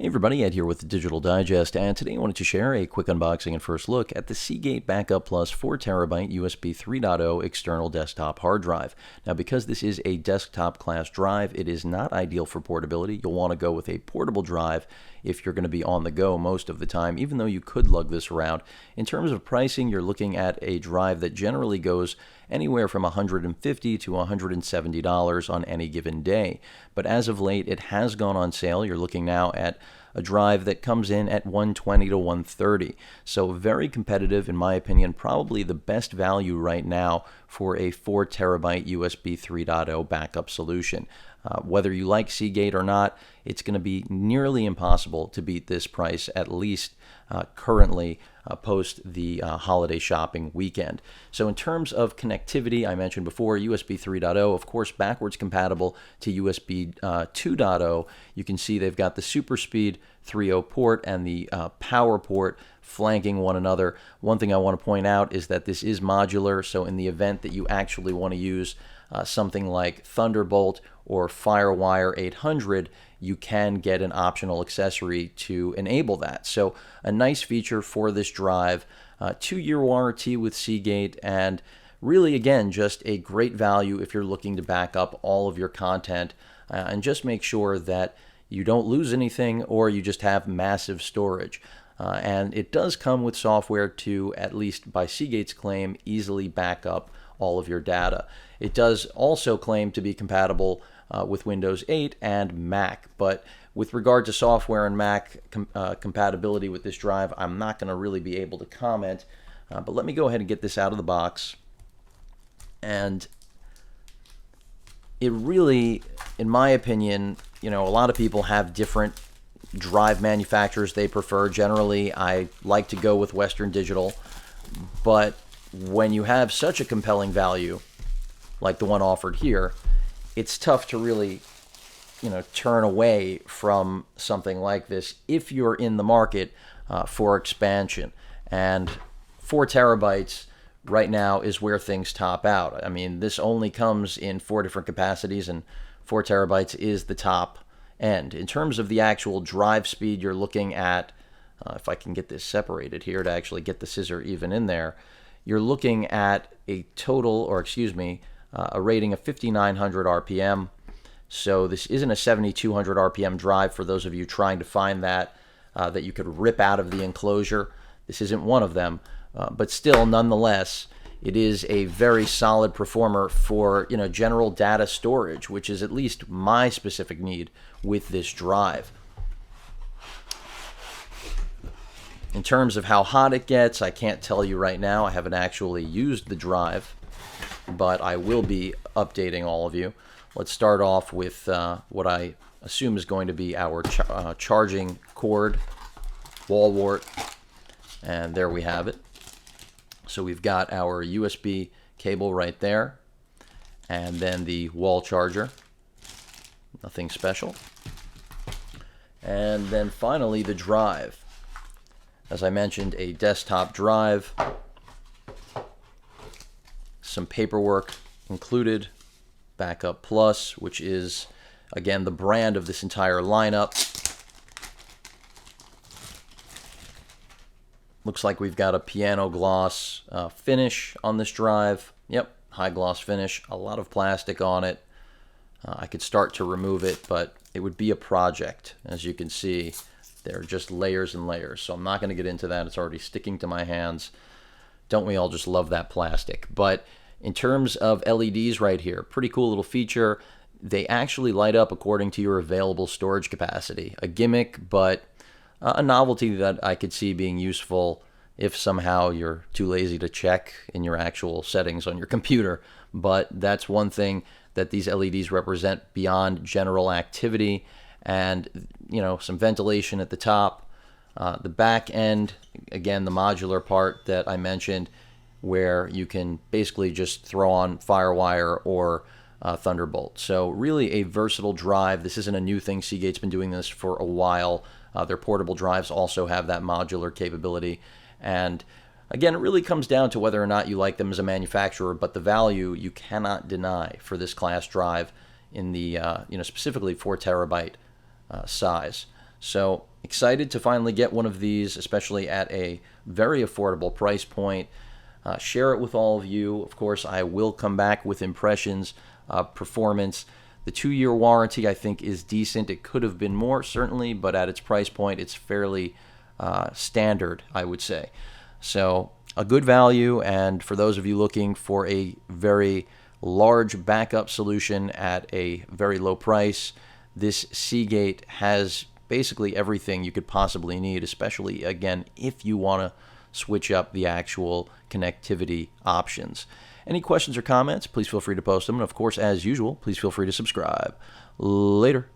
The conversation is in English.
Hey everybody, Ed here with the Digital Digest, and today I wanted to share a quick unboxing and first look at the Seagate Backup Plus 4TB USB 3.0 external desktop hard drive. Now, because this is a desktop class drive, it is not ideal for portability. You'll want to go with a portable drive if you're going to be on the go most of the time, even though you could lug this around. In terms of pricing, you're looking at a drive that generally goes anywhere from $150 to $170 on any given day. But as of late, it has gone on sale. You're looking now at a drive that comes in at $120 to $130. So very competitive, in my opinion, probably the best value right now for a 4TB USB 3.0 backup solution. Whether you like Seagate or not, it's going to be nearly impossible to beat this price, at least currently post the holiday shopping weekend. So in terms of connectivity, I mentioned before, USB 3.0, of course, backwards compatible to USB 2.0. You can see they've got the super speed 3.0 port and the power port flanking one another. One thing I want to point out is that this is modular, so in the event that you actually want to use something like Thunderbolt or FireWire 800, you can get an optional accessory to enable that. So a nice feature for this drive, 2-year warranty with Seagate, and really, again, just a great value if you're looking to back up all of your content and just make sure that you don't lose anything or you just have massive storage. And it does come with software to, at least by Seagate's claim, easily back up all of your data. It does also claim to be compatible with Windows 8 and Mac, but with regard to software and Mac compatibility with this drive, I'm not going to really be able to comment, but let me go ahead and get this out of the box. And it really, in my opinion, a lot of people have different drive manufacturers they prefer. Generally, I like to go with Western Digital, but when you have such a compelling value like the one offered here, it's tough to really, turn away from something like this if you're in the market for expansion. And 4 terabytes right now is where things top out. I mean, this only comes in 4 different capacities, and 4 terabytes is the top end. In terms of the actual drive speed, you're looking at, if I can get this separated here to actually get the scissor even in there, you're looking at a total, or excuse me, a rating of 5,900 RPM. So this isn't a 7,200 RPM drive for those of you trying to find that you could rip out of the enclosure. This isn't one of them, but still, nonetheless, it is a very solid performer for general data storage, which is at least my specific need with this drive. In terms of how hot it gets, I can't tell you right now. I haven't actually used the drive, but I will be updating all of you. Let's start off with what I assume is going to be our charging cord, wall wart, and there we have it. So we've got our USB cable right there, and then the wall charger, nothing special. And then finally the drive. As I mentioned, a desktop drive, some paperwork included, Backup Plus, which is, again, the brand of this entire lineup. Looks like we've got a piano gloss finish on this drive. Yep, high gloss finish, a lot of plastic on it. I could start to remove it, but it would be a project. As you can see, there are just layers and layers, so I'm not going to get into that. It's already sticking to my hands. Don't we all just love that plastic? But in terms of LEDs right here, pretty cool little feature. They actually light up according to your available storage capacity. A gimmick, but a novelty that I could see being useful if somehow you're too lazy to check in your actual settings on your computer. But that's one thing that these LEDs represent beyond general activity. And some ventilation at the top. The back end, again, the modular part that I mentioned, where you can basically just throw on FireWire or Thunderbolt. So really a versatile drive. This isn't a new thing. Seagate's been doing this for a while. Their portable drives also have that modular capability. And again, it really comes down to whether or not you like them as a manufacturer, but the value you cannot deny for this class drive in the specifically 4 terabyte size. So excited to finally get one of these, especially at a very affordable price point. Share it with all of you. Of course, I will come back with impressions, performance. The 2-year warranty, I think, is decent. It could have been more, certainly, but at its price point, it's fairly standard, I would say. So a good value, and for those of you looking for a very large backup solution at a very low price, this Seagate has basically everything you could possibly need, especially, again, if you want to switch up the actual connectivity options. Any questions or comments, please feel free to post them. And of course, as usual, please feel free to subscribe. Later.